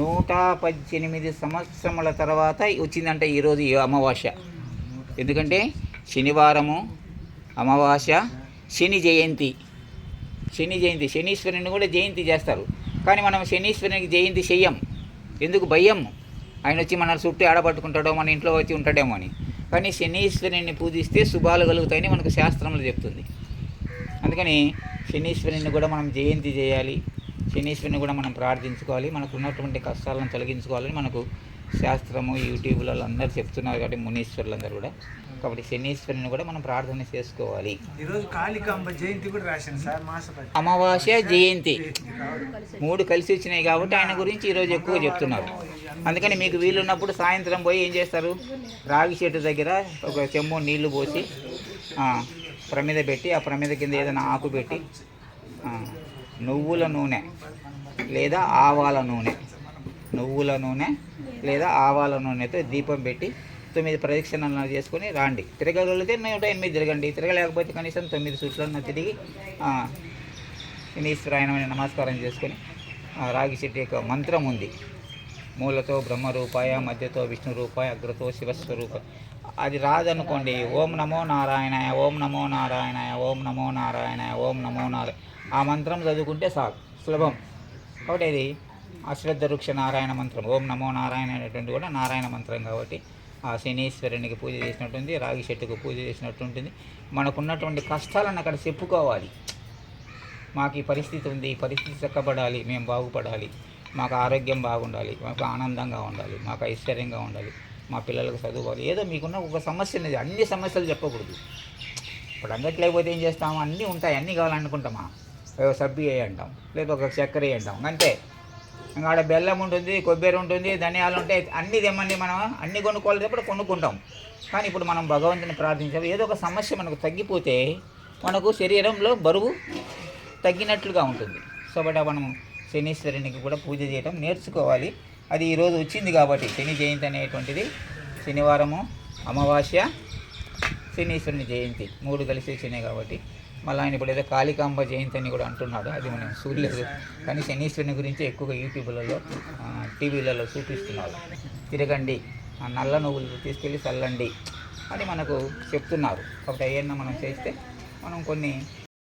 118 సంవత్సరముల తర్వాత వచ్చిందంటే ఈరోజు ఈ అమావాస్య. ఎందుకంటే శనివారము అమావాస్య, శని జయంతి. శనీశ్వరుని కూడా జయంతి చేస్తారు. కానీ మనం శనీశ్వరునికి జయంతి చెయ్యం. ఎందుకు? భయం. ఆయన వచ్చి మన చుట్టూ ఆడబట్టుకుంటాడో, మన ఇంట్లో వచ్చి ఉంటాడేమో అని. కానీ శనీశ్వరుని పూజిస్తే శుభాలు కలుగుతాయని మనకు శాస్త్రంలో చెప్తుంది. అందుకని శనీశ్వరుని కూడా మనం జయంతి చేయాలి. శనీశ్వరుని కూడా మనం ప్రార్థించుకోవాలి. మనకు ఉన్నటువంటి కష్టాలను తొలగించుకోవాలని మనకు శాస్త్రము, యూట్యూబ్లలో అందరూ చెప్తున్నారు. కాబట్టి మునీశ్వరులందరూ కూడా. కాబట్టి శనీశ్వరుని కూడా మనం ప్రార్థన చేసుకోవాలి. ఈరోజు కాళికాంబ జయంతి కూడా రాశాను సార్. అమావాస్య, జయంతి 3 కలిసి వచ్చినాయి కాబట్టి ఆయన గురించి ఈరోజు ఎక్కువ చెప్తున్నారు. అందుకని మీకు వీలున్నప్పుడు సాయంత్రం పోయి ఏం చేస్తారు, రాగి చెట్టు దగ్గర ఒక చెంబు నీళ్లు పోసి ప్రమిద పెట్టి, ఆ ప్రమిద కింద ఏదైనా ఆకు పెట్టి నువ్వుల నూనె లేదా ఆవాల నూనెతో దీపం పెట్టి 9 ప్రదక్షిణలు చేసుకొని రాండి. తిరగలిగితే 108 తిరగండి. తిరగలేకపోతే కనీసం 9 చుట్లన్నా తిరిగి శనీశ్వరాయనమైన నమస్కారం చేసుకొని రాగి చెట్టు యొక్క మంత్రం ఉంది. మూలతో బ్రహ్మరూపాయ, మధ్యతో విష్ణు రూపాయ, అగ్రతో శివస్వరూప. అది రాదనుకోండి, ఓం నమో నారాయణాయ, ఓం నమో నారాయణాయ, ఓం నమో నారాయణాయ, ఓం నమో నారాయణ, ఆ మంత్రం చదువుకుంటే చాలు, సులభం. కాబట్టి అది అశ్వద్ధ వృక్ష నారాయణ మంత్రం. ఓం నమో నారాయణ అనేటువంటి కూడా నారాయణ మంత్రం. కాబట్టి ఆ శనీశ్వరునికి పూజ చేసినట్టుంది, రాగి చెట్టుకు పూజ చేసినట్టు ఉంటుంది. మనకున్నటువంటి కష్టాలను అక్కడ చెప్పుకోవాలి. మాకు ఈ పరిస్థితి ఉంది, ఈ పరిస్థితి చక్కబడాలి, మేము బాగుపడాలి, మాకు ఆరోగ్యం బాగుండాలి, మాకు ఆనందంగా ఉండాలి, మాకు ఐశ్వర్యంగా ఉండాలి, మా పిల్లలకు చదువుకోవాలి. ఏదో మీకున్న ఒక సమస్య అనేది, అన్ని సమస్యలు చెప్పకూడదు. ఇప్పుడు అందట్లేకపోతే ఏం చేస్తాము, అన్నీ ఉంటాయి, అన్నీ కావాలనుకుంటామా, సబ్బి అంటాం, లేదా ఒక చక్కెర అంటాం, అంతే. ఇంకా ఆడ బెల్లం ఉంటుంది, కొబ్బరి ఉంటుంది, ధనియాలు ఉంటాయి, అన్నీ తెమ్మండి. మనం అన్నీ కొనుక్కోవాలి, కొనుక్కుంటాం. కానీ ఇప్పుడు మనం భగవంతుని ప్రార్థించాలి. ఏదో ఒక సమస్య మనకు తగ్గిపోతే మనకు శరీరంలో బరువు తగ్గినట్లుగా ఉంటుంది. సో బట్ మనం శనీశ్వరునికి కూడా పూజ చేయడం నేర్చుకోవాలి. అది ఈరోజు వచ్చింది కాబట్టి శని జయంతి అనేటువంటిది, శనివారము, అమావాస్య, శనీశ్వరుని జయంతి 3 కలిసి వచ్చినాయి కాబట్టి. మళ్ళీ ఆయన ఇప్పుడు ఏదో కాళికాంబ జయంతి అని కూడా అంటున్నాడు. అది మనం చూడలేదు. కానీ శనీశ్వరుని గురించి ఎక్కువగా యూట్యూబ్లలో, టీవీలలో చూపిస్తున్నారు. తిరగండి, నల్ల నువ్వులు తీసుకెళ్ళి చల్లండి అని మనకు చెప్తున్నారు. కాబట్టి ఏమన్నా మనం చేస్తే మనం కొన్ని